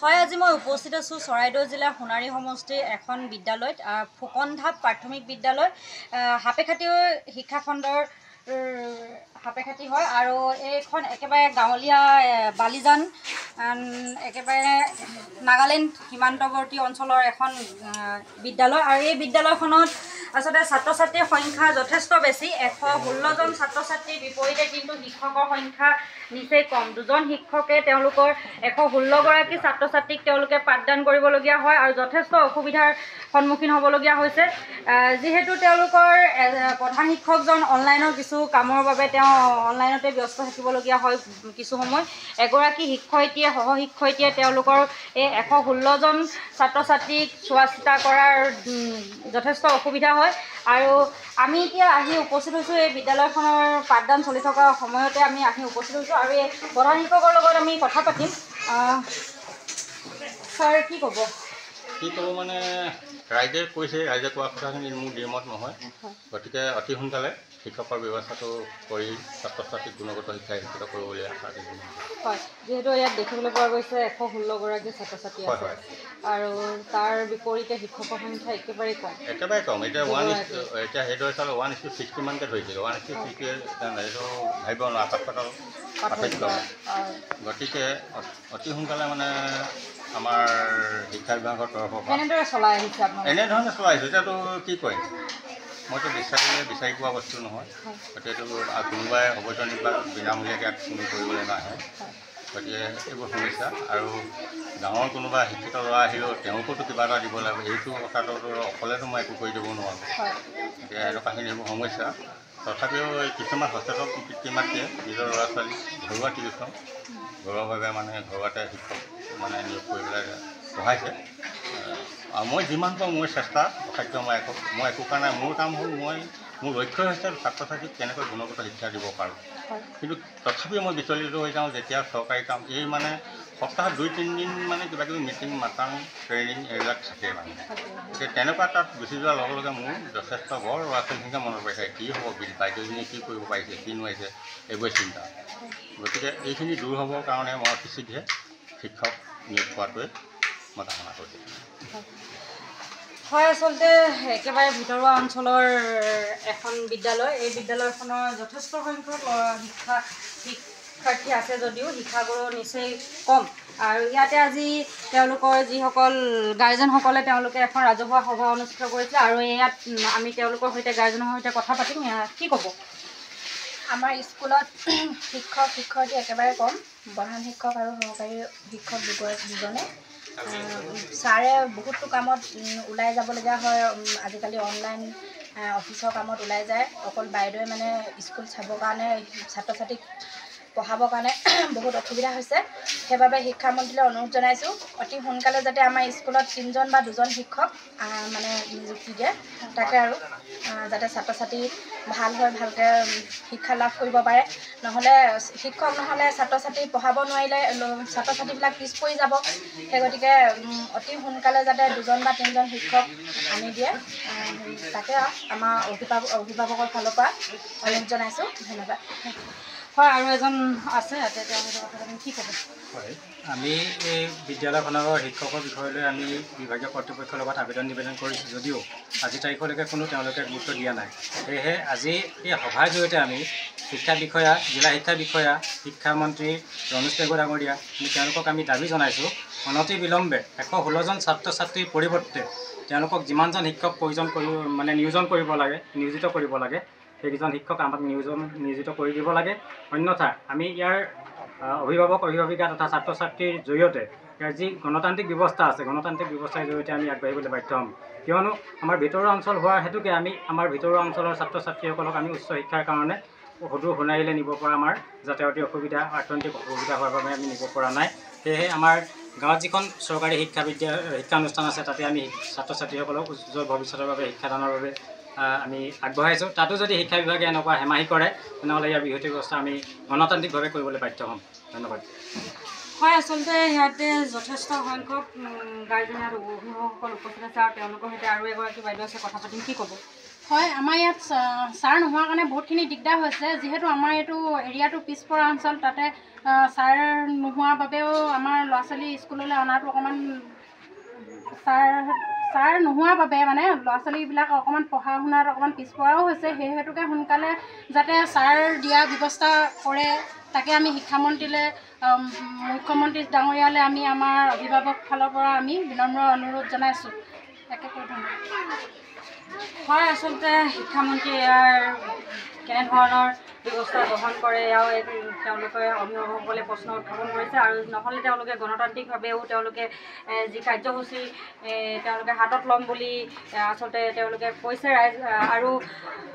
হয়, আজি মই উপস্থিত আছোঁ চৰাইদেউ জিলাৰ সোণাৰী সমষ্টিৰ এখন বিদ্যালয়ত, ফুকনধাপ প্ৰাথমিক বিদ্যালয়। সাপেখাতী শিক্ষা খণ্ডৰ সাপেখাতী হয় আৰু এইখন একেবাৰে গাঁৱলীয়া বালিজান, একেবাৰে নাগালেণ্ড সীমান্তৱৰ্তী অঞ্চলৰ এখন বিদ্যালয়। আৰু এই বিদ্যালয়খনত আচলতে ছাত্ৰ ছাত্ৰীৰ সংখ্যা যথেষ্ট বেছি, 116জন ছাত্ৰ ছাত্ৰীৰ বিপৰীতে কিন্তু শিক্ষকৰ সংখ্যা নিচেই কম। 2জন শিক্ষকে তেওঁলোকৰ 116গৰাকী ছাত্ৰ ছাত্ৰীক তেওঁলোকে পাঠদান কৰিবলগীয়া হয় আৰু যথেষ্ট অসুবিধাৰ সন্মুখীন হ'বলগীয়া হৈছে, যিহেতু তেওঁলোকৰ প্ৰধান শিক্ষকজন অনলাইনৰ কিছু কামৰ বাবে তেওঁ অনলাইনতে ব্যস্ত থাকিবলগীয়া হয় কিছু সময়। এগৰাকী শিক্ষয়িত্ৰীয়ে সহশিক্ষয়িত্ৰীয়ে তেওঁলোকৰ এই 116জন ছাত্ৰ ছাত্ৰীক চোৱা চিতা কৰাৰ যথেষ্ট অসুবিধা হয়। আৰু আমি এতিয়া আহি উপস্থিত হৈছোঁ এই বিদ্যালয়খনৰ পাঠদান চলি থকা সময়তে আমি আহি উপস্থিত হৈছোঁ আৰু এই প্ৰধান শিক্ষকৰ লগত আমি কথা পাতিম। ছাৰ, কি ক'ব মানে ৰাইজে কৈছে, ৰাইজে কোৱা কথাখিনি মোৰ দ্বিমত নহয়। গতিকে অতি সোনকালে শিক্ষকৰ ব্যৱস্থাটো কৰি ছাত্ৰ ছাত্ৰীক গুণগত শিক্ষা শিক্ষিত কৰিবলৈ আশা থাকিব। হয়, যিহেতু ইয়াত দেখিবলৈ পোৱা গৈছে 116গৰাকী ছাত্ৰ ছাত্ৰী আছে আৰু তাৰ বিপৰীতে শিক্ষকৰ সংখ্যা একেবাৰে কম। এতিয়া সেইদৰে চালে 1:60 মানকৈ ধৰিছিল। 1:60 এইটো ভাবিব নোৱাৰা, আকাশ পাতাল পাৰ্থক্য। গতিকে অতি সোনকালে মানে আমাৰ শিক্ষা বিভাগৰ তৰফৰ পৰা এনেদৰে চলাই আহিছে আপোনালোকে? এনেধৰণে চলাই আহিছোঁ। এতিয়াতো কি কৰিম, মইতো বিচাৰি পোৱা বস্তু নহয়। গতিকে কোনোবাই অবৈতনিক বা বিনামূলীয়াকৈ ইয়াত কোনো কৰিবলৈ নাহে। গতিকে এইবোৰ সমস্যা। আৰু গাঁৱৰ কোনোবা শিক্ষিত ল'ৰা আহিলেও তেওঁকোতো কিবা এটা দিব লাগিব। এইটো কথাটো অকলেতো মই একো কৰি দিব নোৱাৰোঁ। গতিকে এনেকুৱাখিনি এইবোৰ সমস্যা। তথাপিও কিছুমান সচেতন পিতৃ মাতৃয়ে নিজৰ ল'ৰা ছোৱালী ঘৰুৱা টিউচন ঘৰুৱাভাৱে মানে ঘৰুৱাতে শিক্ষক মানে নিয়োগ কৰি পেলাই পঢ়াইছে। আৰু মই যিমান পাৰোঁ মোৰ চেষ্টা অসাধ্য মই একো কৰা নাই। মোৰ কাম হ'ল মোৰ লক্ষ্য হৈছে ছাত্ৰ ছাত্ৰীক কেনেকৈ গুণগত শিক্ষা দিব পাৰোঁ। কিন্তু তথাপিও মই বিচলিত হৈ যাওঁ যেতিয়া চৰকাৰী কাম এই মানে সপ্তাহত 2-3 দিন মানে কিবাকিবি মিটিং মাতাং ট্ৰেইনিং এইবিলাক থাকে মানে। গতিকে তেনেকুৱা তাত গুচি যোৱাৰ লগে লগে মোৰ যথেষ্ট বৰ ল'ৰা ছোৱালীখিনিকে মনত পৰিছে, কি হ'ব বাইদেউজনীয়ে কি কৰিব পাৰিছে, কি নোৱাৰিছে, এইবোৰে চিন্তা। গতিকে এইখিনি দূৰ হ'বৰ কাৰণে মই অতি শীঘ্ৰে শিক্ষক নিয়োগ কৰাটোৱে মই কামনা কৰিছোঁ। হয়, আচলতে একেবাৰে ভিতৰুৱা অঞ্চলৰ এখন বিদ্যালয়। এই বিদ্যালয়খনৰ যথেষ্ট সংখ্যক শিক্ষাৰ্থী আছে যদিও শিক্ষাগুৰু নিচেই কম। আৰু ইয়াতে আজি তেওঁলোকৰ যিসকল গাৰ্জেনসকলে তেওঁলোকে এখন ৰাজহুৱা সভা অনুষ্ঠিত কৰিছিলে আৰু ইয়াত আমি তেওঁলোকৰ সৈতে গাৰ্জেনৰ সৈতে কথা পাতিম। কি ক'ব? আমাৰ স্কুলত শিক্ষক শিক্ষয়িত্ৰী একেবাৰে কম। প্ৰধান শিক্ষক আৰু সহকাৰী শিক্ষক দুজনে। ছাৰে বহুতো কামত ওলাই যাবলগীয়া হয়। আজিকালি অনলাইন অফিচৰ কামত ওলাই যায়। অকল বাইদেৱে মানে স্কুল চাবৰ কাৰণে ছাত্ৰ ছাত্ৰীক পঢ়াবৰ কাৰণে বহুত অসুবিধা হৈছে। সেইবাবে শিক্ষামন্ত্ৰীলৈ অনুৰোধ জনাইছোঁ অতি সোনকালে যাতে আমাৰ স্কুলত 3জন বা 2জন শিক্ষক মানে নিযুক্তি দিয়ে, তাকে আৰু যাতে ছাত্ৰ ছাত্ৰী ভাল হয়, ভালকৈ শিক্ষা লাভ কৰিব পাৰে। নহ'লে শিক্ষক নহ'লে ছাত্ৰ ছাত্ৰী পঢ়াব নোৱাৰিলে ছাত্ৰ ছাত্ৰীবিলাক পিছ পৰি যাব। সেই গতিকে অতি সোনকালে যাতে 2জন বা 3জন শিক্ষক আনি দিয়ে, তাকে আমাৰ অভিভাৱকৰ ফালৰ পৰা অনুৰোধ জনাইছোঁ। ধন্যবাদ। হয়, আৰু এজন আছে ইয়াতে, তেওঁ কথা কি ক'ব? হয়, আমি এই বিদ্যালয়খনৰ শিক্ষকৰ বিষয়লৈ আমি বিভাগীয় কৰ্তৃপক্ষৰ লগত আবেদন নিবেদন কৰিছোঁ যদিও আজি তাৰিখলৈকে তেওঁলোকে গুৰুত্ব দিয়া নাই। সেয়েহে আজি এই সভাৰ জৰিয়তে আমি শিক্ষা বিষয়া, জিলা শিক্ষা বিষয়া, শিক্ষামন্ত্ৰী ৰমেশ পেগু ডাঙৰীয়া তেওঁলোকক আমি দাবী জনাইছোঁ অনতি বিলম্বে 116জন ছাত্ৰ ছাত্ৰীৰ পৰিৱৰ্তে তেওঁলোকক যিমানজন শিক্ষক নিয়োজিত কৰিব লাগে সেইকেইজন শিক্ষক আমাক নিয়োজিত কৰি দিব লাগে। অন্যথা আমি ইয়াৰ অভিভাৱিকা তথা ছাত্ৰ ছাত্ৰীৰ জৰিয়তে ইয়াৰ যি গণতান্ত্ৰিক ব্যৱস্থা আছে, গণতান্ত্ৰিক ব্যৱস্থাৰ জৰিয়তে আমি আগবাঢ়িবলৈ বাধ্য হ'ম। কিয়নো আমাৰ ভিতৰুৱা অঞ্চল হোৱাৰ হেতুকে আমি আমাৰ ভিতৰুৱা অঞ্চলৰ ছাত্ৰ ছাত্ৰীসকলক আমি উচ্চ শিক্ষাৰ কাৰণে সদূৰ সোণাৰীলৈ নিব পৰা আমাৰ যাতায়াতী অসুবিধা, অৰ্থনৈতিক অসুবিধা হোৱাৰ বাবে আমি নিব পৰা নাই। সেয়েহে আমাৰ গাঁৱত যিখন চৰকাৰী শিক্ষানুষ্ঠান আছে তাতে আমি ছাত্ৰ ছাত্ৰীসকলক উজ্জ্বল ভৱিষ্যতৰ বাবে শিক্ষাদানৰ বাবে আমি আগবঢ়াইছোঁ। তাতো যদি শিক্ষা বিভাগে এনেকুৱা হেমাহি কৰে তেনেহ'লে ইয়াৰ বিহিত ব্যৱস্থা আমি গণতান্ত্ৰিকভাৱে কৰিবলৈ বাধ্য হ'ম। ধন্যবাদ। হয়, আচলতে ইয়াতে যথেষ্ট সংখ্যক গাৰ্জেন আৰু অভিভাৱকসকল উপস্থিত আছে আৰু তেওঁলোকৰ সৈতে আৰু এগৰাকী বাইদেউ আছে, কথা পাতিম। কি ক'ব? হয়, আমাৰ ইয়াত ছাৰ নোহোৱাৰ কাৰণে বহুতখিনি দিগদাৰ হৈছে। যিহেতু আমাৰ এইটো এৰিয়াটো পিছপৰা অঞ্চল, তাতে ছাৰ নোহোৱাৰ বাবেও আমাৰ ল'ৰা ছোৱালী স্কুললৈ অনাটো অকণমান ছাৰ নোহোৱাৰ বাবে মানে ল'ৰা ছোৱালীবিলাক অকণমান পঢ়া শুনাত অকণমান পিছপৰাও হৈছে। সেই হেতুকে সোনকালে যাতে ছাৰ দিয়া ব্যৱস্থা কৰে, তাকে আমি শিক্ষামন্ত্ৰীলৈ, মুখ্যমন্ত্ৰী ডাঙৰীয়ালৈ আমি আমাৰ অভিভাৱক ফালৰ পৰা আমি বিনম্ৰ অনুৰোধ জনাইছোঁ। একেকৈ ধন্যবাদ। হয়, আচলতে শিক্ষামন্ত্ৰীয়ে ইয়াৰ কেনেধৰণৰ ব্যৱস্থা গ্ৰহণ কৰে এয়াও তেওঁলোকে অভিভাৱকসকলে প্ৰশ্ন উত্থাপন কৰিছে। আৰু নহ'লে তেওঁলোকে গণতান্ত্ৰিকভাৱেও তেওঁলোকে যি কাৰ্যসূচী তেওঁলোকে হাতত ল'ম বুলি আচলতে তেওঁলোকে কৈছে ৰাইজ। আৰু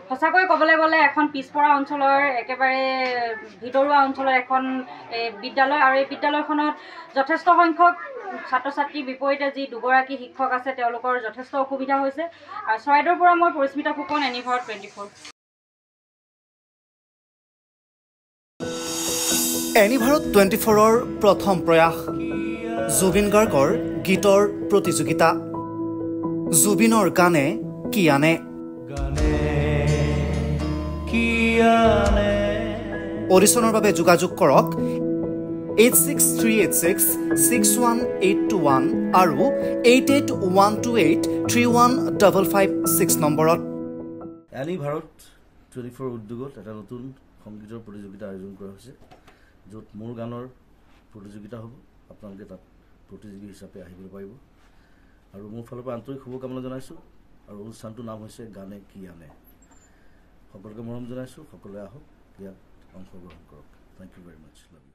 সঁচাকৈ ক'বলৈ গ'লে এখন পিছপৰা অঞ্চলৰ একেবাৰে ভিতৰুৱা অঞ্চলৰ এখন বিদ্যালয়, আৰু এই বিদ্যালয়খনত যথেষ্ট সংখ্যক ছাত্ৰ ছাত্ৰীৰ বিপৰীতে যি দুগৰাকী শিক্ষক আছে তেওঁলোকৰ যথেষ্ট অসুবিধা হৈছে। আৰু চৰাইদেউৰ পৰা মই পৰিস্মিতা ফুকন, এনিভাৰত 24। এনিভাৰত 24ৰ প্ৰথম প্ৰয়াস জুবিন গাৰ্গৰ গীতৰ প্ৰতিযোগিতা। জুবিনৰ গানে কি আনে। অডিশ্যনৰ বাবে যোগাযোগ কৰক 8638661821 আৰু 8812831556 নম্বৰত। এনিভাৰত 24 উদ্যোগত এটা নতুন সংগীতৰ প্ৰতিযোগিতা আয়োজন কৰা হৈছে, য'ত মোৰ গানৰ প্ৰতিযোগিতা হ'ব। আপোনালোকে তাত প্ৰতিযোগী হিচাপে আহিবলৈ পাৰিব। আৰু মোৰ ফালৰ পৰা আন্তৰিক শুভকামনা জনাইছোঁ। আৰু অনুষ্ঠানটোৰ নাম হৈছে গানে কি আনে। সকলোকে মৰম জনাইছোঁ, সকলোৱে আহক, ইয়াত অংশগ্ৰহণ কৰক। Thank you very much. Love U.